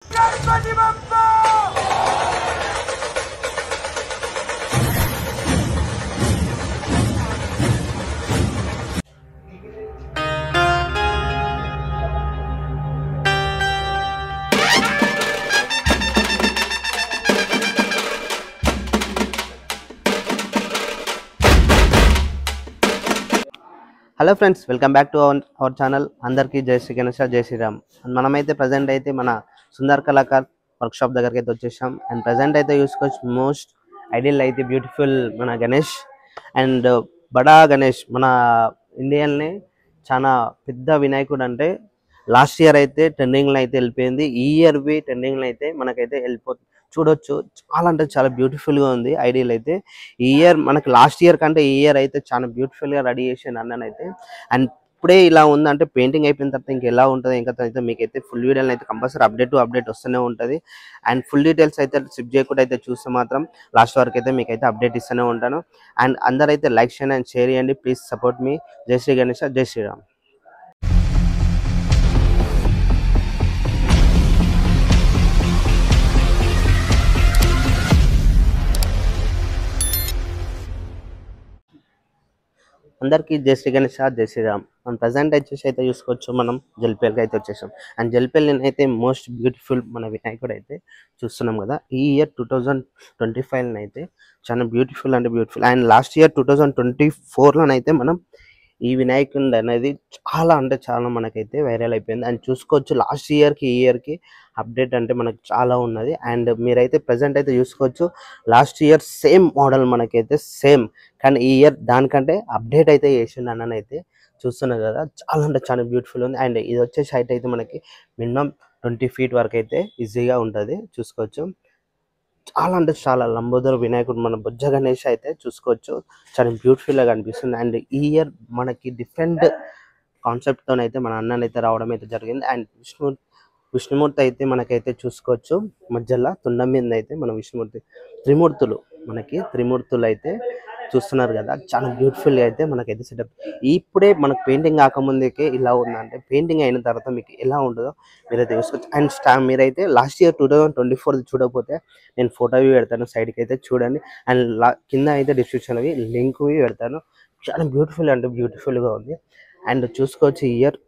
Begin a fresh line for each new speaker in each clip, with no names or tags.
Ganpati Bappa
hello friends, welcome back to our channel. అందరికీ జై శ్రీ గణేష, జై శ్రీరామ్. మనమైతే ప్రజెంట్ అయితే మన సుందర్ కళాకార్ వర్క్షాప్ దగ్గరికి అయితే వచ్చేసాం. అండ్ ప్రజెంట్ అయితే చూసుకోవచ్చు మోస్ట్ ఐడియల్ అయితే బ్యూటిఫుల్ మన గణేష్ అండ్ బడా గణేష్ మన ఇండియన్నే చాలా పెద్ద వినాయకుడు. అంటే లాస్ట్ ఇయర్ అయితే ట్రెండింగ్లో అయితే వెళ్ళిపోయింది, ఈ ఇయర్ బి ట్రెండింగ్లో అయితే మనకైతే వెళ్ళిపోతుంది. చూడొచ్చు, చాలా అంటే చాలా బ్యూటిఫుల్గా ఉంది ఐడియల్ అయితే. ఈ ఇయర్ మనకి లాస్ట్ ఇయర్ కంటే ఈ ఇయర్ అయితే చాలా బ్యూటిఫుల్గా రెడీ చేసాను అన్ననైతే. అండ్ ఇప్పుడే ఇలా ఉందంటే పెయింటింగ్ అయిపోయిన తర్వాత ఇంకా ఎలా ఉంటుంది ఇంకా అయితే మీకైతే ఫుల్ వీడియోలో అయితే కంపల్సరీ అప్డేట్ వస్తూనే ఉంటుంది. అండ్ ఫుల్ డీటెయిల్స్ అయితే స్కిప్ చేయకుండా అయితే చూస్తే మాత్రం లాస్ట్ వరకు అయితే మీకైతే అప్డేట్ ఇస్తూనే ఉంటాను. అండ్ అందరైతే లైక్ చేయండి అండ్ షేర్ చేయండి. ప్లీజ్ సపోర్ట్ మీ. జై శ్రీ గణేష, జై శ్రీరామ్. అందరికీ జై శ్రీ గణేష, జై శ్రీరామ్. మనం ప్రజెంట్ వచ్చేసి అయితే చూసుకోవచ్చు, మనం జల్పేల్కి అయితే వచ్చేసాం. అండ్ జల్పేల్ని అయితే మోస్ట్ బ్యూటిఫుల్ మన వినాయకుడు అయితే చూస్తున్నాం కదా. ఈ ఇయర్ 2025 అయితే చాలా బ్యూటిఫుల్ అంటే బ్యూటిఫుల్. అండ్ లాస్ట్ ఇయర్ 2024లోనైతే మనం ఈ వినాయకుడు అనేది చాలా అంటే చాలా మనకైతే వైరల్ అయిపోయింది. అండ్ చూసుకోవచ్చు లాస్ట్ ఇయర్కి ఈ ఇయర్కి అప్డేట్ అంటే మనకు చాలా ఉన్నది. అండ్ మీరైతే ప్రజెంట్ అయితే చూసుకోవచ్చు, లాస్ట్ ఇయర్ సేమ్ మోడల్ మనకైతే సేమ్, కానీ ఈ ఇయర్ దానికంటే అప్డేట్ అయితే చేసిండు అన్ననైతే చూస్తున్నారు కదా. చాలా అంటే చాలా బ్యూటిఫుల్ ఉంది. అండ్ ఇది వచ్చేసి హైట్ అయితే మనకి మినిమం 20 feet వరకు అయితే ఈజీగా ఉంటుంది. చూసుకోవచ్చు, చాలా అంటే చాలా లంబోదర వినాయకుడు మన బొజ్జ గణేష్ అయితే చూసుకోవచ్చు, చాలా బ్యూటిఫుల్గా కనిపిస్తుంది. అండ్ ఈ ఇయర్ మనకి డిఫరెంట్ కాన్సెప్ట్తోనైతే మన అన్ననైతే రావడం అయితే జరిగింది. అండ్ విష్ణుమూర్తి అయితే మనకైతే చూసుకోవచ్చు, మధ్యలో తుండం మీద అయితే మన విష్ణుమూర్తి త్రిమూర్తులు అయితే చూస్తున్నారు కదా. చాలా బ్యూటిఫుల్గా అయితే మనకైతే సెటప్. ఇప్పుడే మనకు పెయింటింగ్ కాకముందుకే ఇలా ఉందంటే పెయింటింగ్ అయిన తర్వాత మీకు ఎలా ఉంటుందో మీరైతే చూసుకోవచ్చు. అండ్ మీరైతే లాస్ట్ ఇయర్ 2024 చూడకపోతే నేను ఫోటో పెడతాను, సైడ్కి అయితే చూడండి. అండ్ కింద అయితే డిస్క్రిప్షన్ అవి లింక్ పెడతాను. చాలా బ్యూటిఫుల్ అంటే బ్యూటిఫుల్గా ఉంది. అండ్ చూసుకోవచ్చు, ఈ ఇయర్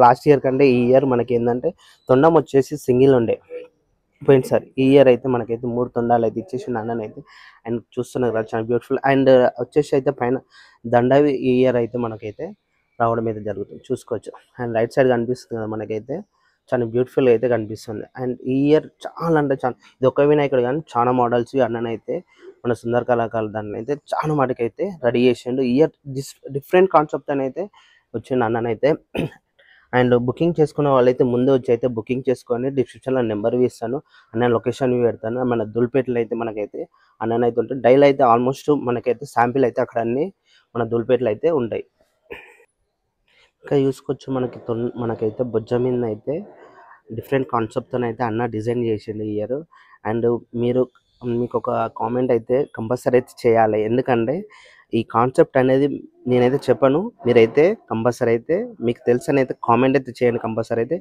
లాస్ట్ ఇయర్ కంటే ఈ ఇయర్ మనకి ఏంటంటే తొండం వచ్చేసి సింగిల్ ఉండే పోయింది సార్. ఈ ఇయర్ అయితే మనకైతే 3 తొండాలు అయితే ఇచ్చేసి అన్ననైతే. అండ్ చూస్తున్నారు కదా, చాలా బ్యూటిఫుల్. అండ్ వచ్చేసి అయితే పైన దండవి ఈ ఇయర్ అయితే మనకైతే రావడం అయితే జరుగుతుంది. చూసుకోవచ్చు, అండ్ రైట్ సైడ్ కనిపిస్తుంది కదా మనకైతే చాలా బ్యూటిఫుల్గా అయితే కనిపిస్తుంది. అండ్ ఈ ఇయర్ చాలా అంటే చాలా, ఇది ఒక వినాయకుడు కానీ చాలా మోడల్స్ అన్ననైతే మన సుందర్ కళాకారు దాన్ని అయితే చాలా మటుకైతే రెడీ చేసిండు. ఈ ఇయర్ డిఫరెంట్ కాన్సెప్ట్ అని అయితే వచ్చిండు అన్ననైతే. అండ్ బుకింగ్ చేసుకున్న వాళ్ళైతే ముందు వచ్చి అయితే బుకింగ్ చేసుకొని డిస్క్రిప్షన్లో నెంబర్ ఇస్తాను, అన్న లొకేషన్ పెడతాను. మన దుల్పేటలో అయితే మనకైతే అన్ననైతే ఉంటుంది. డైలీ అయితే ఆల్మోస్ట్ మనకైతే శాంపిల్ అయితే అక్కడ అన్నీ మన దుల్పేటలో అయితే ఉంటాయి. ఇంకా చూసుకోవచ్చు, మనకైతే బొజ్జ మీద అయితే డిఫరెంట్ కాన్సెప్ట్తో అయితే అన్న డిజైన్ చేసిండు ఈ ఇయర్. అండ్ మీకు ఒక కామెంట్ అయితే కంపల్సరీ అయితే చేయాలి, ఎందుకంటే ఈ కాన్సెప్ట్ అనేది నేనైతే చెప్పను, మీరైతే కంపల్సరీ అయితే మీకు తెలుసని అయితే కామెంట్ అయితే చేయండి. కంపల్సరీ అయితే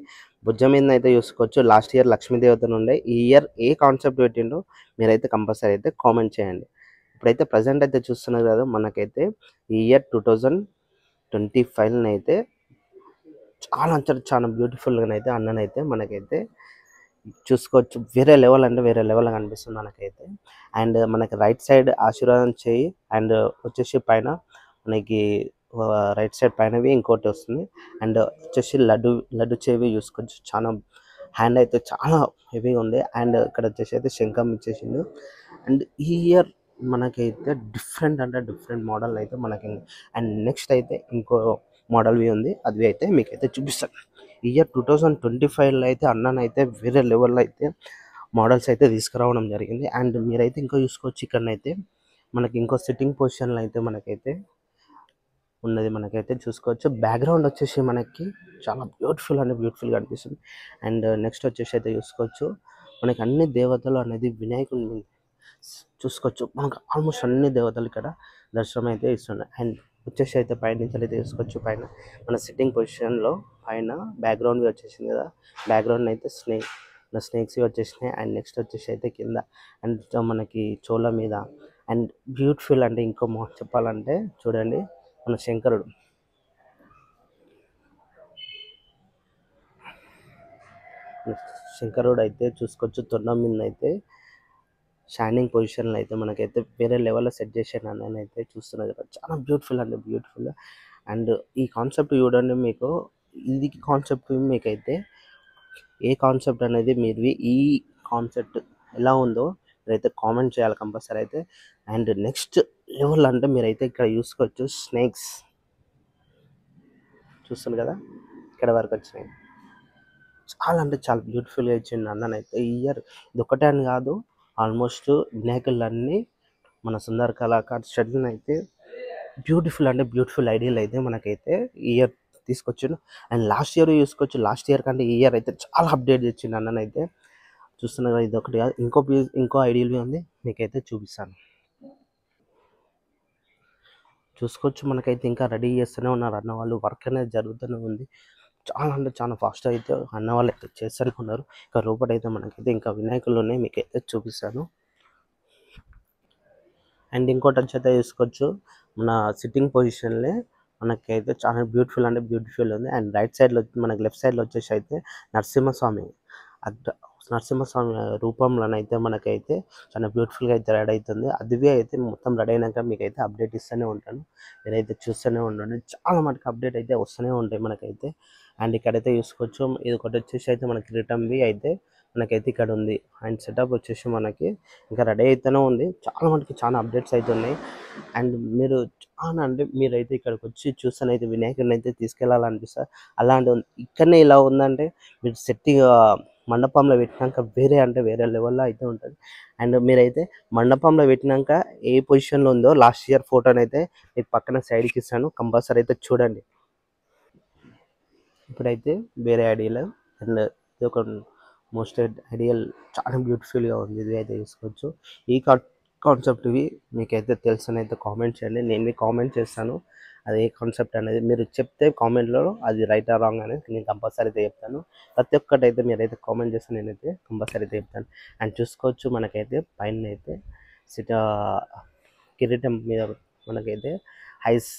బుజ్జ మీద అయితే చూసుకోవచ్చు, లాస్ట్ ఇయర్ లక్ష్మీదేవతను ఉండే, ఈ ఇయర్ ఏ కాన్సెప్ట్ పెట్టిండో మీరైతే కంపల్సరీ అయితే కామెంట్ చేయండి. ఇప్పుడైతే ప్రజెంట్ అయితే చూస్తున్నారు కదా, మనకైతే ఈ ఇయర్ 2025 అయితే చాలా అంటే చాలా బ్యూటిఫుల్గా అయితే అన్ననైతే మనకైతే చూసుకోవచ్చు. వేరే లెవెల్ అంటే వేరే లెవెల్గా కనిపిస్తుంది మనకైతే. అండ్ మనకి రైట్ సైడ్ ఆశీర్వాదం చేయి, అండ్ వచ్చేసి పైన మనకి రైట్ సైడ్ పైనవి ఇంకోటి వస్తుంది. అండ్ వచ్చేసి లడ్డు చేవి చూసుకోవచ్చు, చాలా హ్యాండ్ అయితే చాలా హెవీగా ఉంది. అండ్ ఇక్కడ వచ్చేసి అయితే శంఖం ఇచ్చేసిండు. అండ్ ఈ ఇయర్ మనకైతే డిఫరెంట్ అంటే డిఫరెంట్ మోడల్ అయితే మనకి. అండ్ నెక్స్ట్ అయితే ఇంకో మోడల్వి ఉంది, అది అయితే మీకైతే చూపిస్తాను. ఈ ఇయర్ 2025లో అయితే అన్ననైతే వేరే లెవెల్లో అయితే మోడల్స్ అయితే తీసుకురావడం జరిగింది. అండ్ మీరైతే ఇంకో చూసుకోవచ్చు, ఇక్కడనైతే మనకి ఇంకో సిట్టింగ్ పొజిషన్లో అయితే మనకైతే ఉన్నది. మనకైతే చూసుకోవచ్చు, బ్యాక్గ్రౌండ్ వచ్చేసి మనకి చాలా బ్యూటిఫుల్ అంటే బ్యూటిఫుల్గా అనిపిస్తుంది. అండ్ నెక్స్ట్ వచ్చేసి అయితే చూసుకోవచ్చు, మనకి అన్ని దేవతలు అనేది వినాయకుని మీద చూసుకోవచ్చు. మనకు ఆల్మోస్ట్ అన్ని దేవతలు ఇక్కడ దర్శనం అయితే ఇస్తున్నాయి. అండ్ వచ్చేసి అయితే పైన నుంచి అయితే తీసుకోవచ్చు, పైన మన సిట్టింగ్ పొజిషన్లో పైన బ్యాక్గ్రౌండ్ వచ్చేసింది కదా, బ్యాక్గ్రౌండ్ అయితే స్నేక్స్ వచ్చేసినాయి. అండ్ నెక్స్ట్ వచ్చేసి అయితే కింద అండ్ మనకి చోళ మీద అండ్ బ్యూటిఫుల్ అంటే ఇంకో చెప్పాలంటే చూడండి మన శంకరుడు అయితే చూసుకోవచ్చు. తొండం మీద అయితే షైనింగ్ పొజిషన్లో అయితే మనకైతే వేరే లెవెల్లో సెట్ చేసాను అన్న అయితే చూస్తున్నారు కదా, చాలా బ్యూటిఫుల్ అంటే బ్యూటిఫుల్. అండ్ ఈ కాన్సెప్ట్ చూడండి, మీకు ఇది కాన్సెప్ట్ మీకైతే ఏ కాన్సెప్ట్ అనేది మీరు ఈ కాన్సెప్ట్ ఎలా ఉందో మీరైతే కామెంట్ చేయాలి కంపల్సరీ అయితే. అండ్ నెక్స్ట్ లెవెల్ అంటే మీరైతే ఇక్కడ చూసుకోవచ్చు స్నేక్స్ చూస్తున్నారు కదా, ఇక్కడ వరకు వచ్చినాయి. చాలా అంటే చాలా బ్యూటిఫుల్గా ఇచ్చిండు అన్ననైతే. ఈ ఇయర్ ఇది ఒకటే అని కాదు, ఆల్మోస్ట్ వినాయకులన్నీ మన సుందర కళాకార్ షెడ్యూల్ అయితే బ్యూటిఫుల్ అంటే బ్యూటిఫుల్ ఐడియాలు అయితే మనకైతే ఈ ఇయర్ తీసుకొచ్చిండు. అండ్ లాస్ట్ ఇయర్ చూసుకోవచ్చు, లాస్ట్ ఇయర్ కంటే ఈ ఇయర్ అయితే చాలా అప్డేట్ తెచ్చిండు అన్ననైతే. చూస్తున్నారు ఇది ఒకటి కాదు, ఇంకో ఐడియల్ ఉంది మీకైతే చూపిస్తాను. చూసుకోవచ్చు మనకైతే ఇంకా రెడీ చేస్తూనే ఉన్నారు అన్న వాళ్ళు, వర్క్ అనేది జరుగుతూనే ఉంది. చాలా అంటే చాలా ఫాస్ట్ అయితే అన్న వాళ్ళు అయితే చేస్తూనే ఉన్నారు. ఇంకా లోపలైతే మనకైతే ఇంకా వినాయకులు ఉన్నాయి, మీకైతే చూపిస్తాను. అండ్ ఇంకోటి వచ్చి చూసుకోవచ్చు మన సిట్టింగ్ పొజిషన్లే మనకైతే చాలా బ్యూటిఫుల్ అంటే బ్యూటిఫుల్ ఉంది. అండ్ రైట్ సైడ్లో మనకి లెఫ్ట్ సైడ్లో వచ్చేసి అయితే నరసింహస్వామి నరసింహస్వామి రూపంలోనైతే మనకైతే చాలా బ్యూటిఫుల్గా అయితే రెడీ అవుతుంది. అది అయితే మొత్తం రెడీ అయినాక మీకైతే అప్డేట్ ఇస్తూనే ఉంటాను, మీరైతే చూస్తూనే ఉండండి. చాలా మటుకు అప్డేట్ అయితే వస్తూనే ఉంటాయి మనకైతే. అండ్ ఇక్కడైతే చూసుకోవచ్చు, ఇది ఒకటి వచ్చేసి అయితే మనకి రిటర్న్ బి అయితే మనకైతే ఇక్కడ ఉంది. అండ్ సెటప్ వచ్చేసి మనకి ఇంకా రెడీ అయితేనే ఉంది. చాలా మటుకు చాలా అప్డేట్స్ అయితే ఉన్నాయి. అండ్ మీరు చాలా అంటే మీరైతే ఇక్కడికి వచ్చి చూస్తేనైతే వినాయకుడిని అయితే తీసుకెళ్ళాలనిపిస్తారు. అలాంటి ఇక్కడనే ఇలా ఉందంటే మీరు సెట్టింగ్ మండపంలో పెట్టినాక వేరే అంటే వేరే లెవెల్లో అయితే ఉంటుంది. అండ్ మీరైతే మండపంలో పెట్టినాక ఏ పొజిషన్లో ఉందో లాస్ట్ ఇయర్ ఫోటోని అయితే మీకు పక్కన సైడ్కి ఇస్తాను, కంపల్సరీ అయితే చూడండి. ఇప్పుడైతే వేరే ఐడియాలో అండ్ ఇది ఒక మోస్ట్ ఐడియల్ చాలా బ్యూటిఫుల్గా ఉంది. ఇది అయితే తీసుకోవచ్చు. ఈ కాన్సెప్ట్ ఇవి మీకైతే తెలుసనైతే కామెంట్ చేయండి, నేను కామెంట్ చేస్తాను అది ఏ కాన్సెప్ట్ అనేది. మీరు చెప్తే కామెంట్లో అది రైట్ ఆర్ రాంగ్ అనేది నేను కంపల్సరీ అయితే చెప్తాను. ప్రతి ఒక్కటి అయితే మీరైతే కామెంట్ చేస్తే నేనైతే కంపల్సరీ అయితే చెప్తాను. అండ్ చూసుకోవచ్చు మనకైతే పైన అయితే కిరీటం మీద మనకైతే హైస్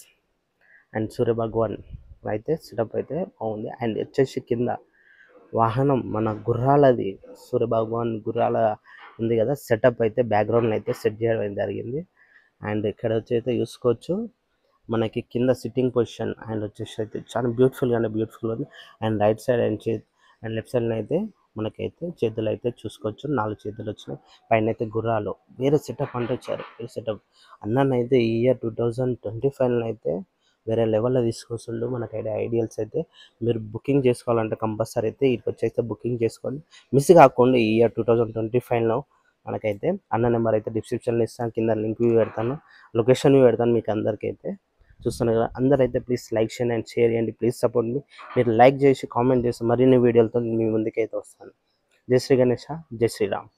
అండ్ సూర్య భగవాన్ అయితే సెటప్ అయితే బాగుంది. అండ్ వచ్చేసి కింద వాహనం మన గుర్రాలది సూర్య భగవాన్ గుర్రాల ఉంది కదా, సెటప్ అయితే బ్యాక్గ్రౌండ్లో అయితే సెట్ చేయడం జరిగింది. అండ్ ఇక్కడ వచ్చి అయితే చూసుకోవచ్చు మనకి కింద సిట్టింగ్ పొజిషన్ అండ్ వచ్చేసి అయితే చాలా బ్యూటిఫుల్గా అంటే బ్యూటిఫుల్ ఉంది. And right side and left side అయితే మనకైతే చేతులు అయితే చూసుకోవచ్చు, 4 చేతులు వచ్చినాయి. పైన అయితే గుర్రాలు వేరే సెటప్ అంటే వచ్చారు. వేరే సెటప్ అన్ననైతే ఈ ఇయర్ 2025 అయితే వేరే లెవెల్లో తీసుకొస్తుండు మనకైతే ఐడియల్స్ అయితే. మీరు బుకింగ్ చేసుకోవాలంటే కంపల్సరీ అయితే ఇక్కడికి వచ్చి అయితే బుకింగ్ చేసుకోండి, మిస్ కాకుండా. ఈ ఇయర్ 2025లో మనకైతే అన్న నెంబర్ అయితే డిస్క్రిప్షన్లో ఇస్తాను, కింద లింక్ పెడతాను, లొకేషన్ పెడతాను మీకు అందరికీ అయితే. చూస్తున్నారు కదా, అందరైతే ప్లీజ్ లైక్ చేయండి అండ్ షేర్ చేయండి, ప్లీజ్ సపోర్ట్ మీ. మీరు లైక్ చేసి కామెంట్ చేసి మరిన్ని వీడియోలతో మీ ముందుకైతే వస్తాను. జై శ్రీ గణేష, జై శ్రీరామ్.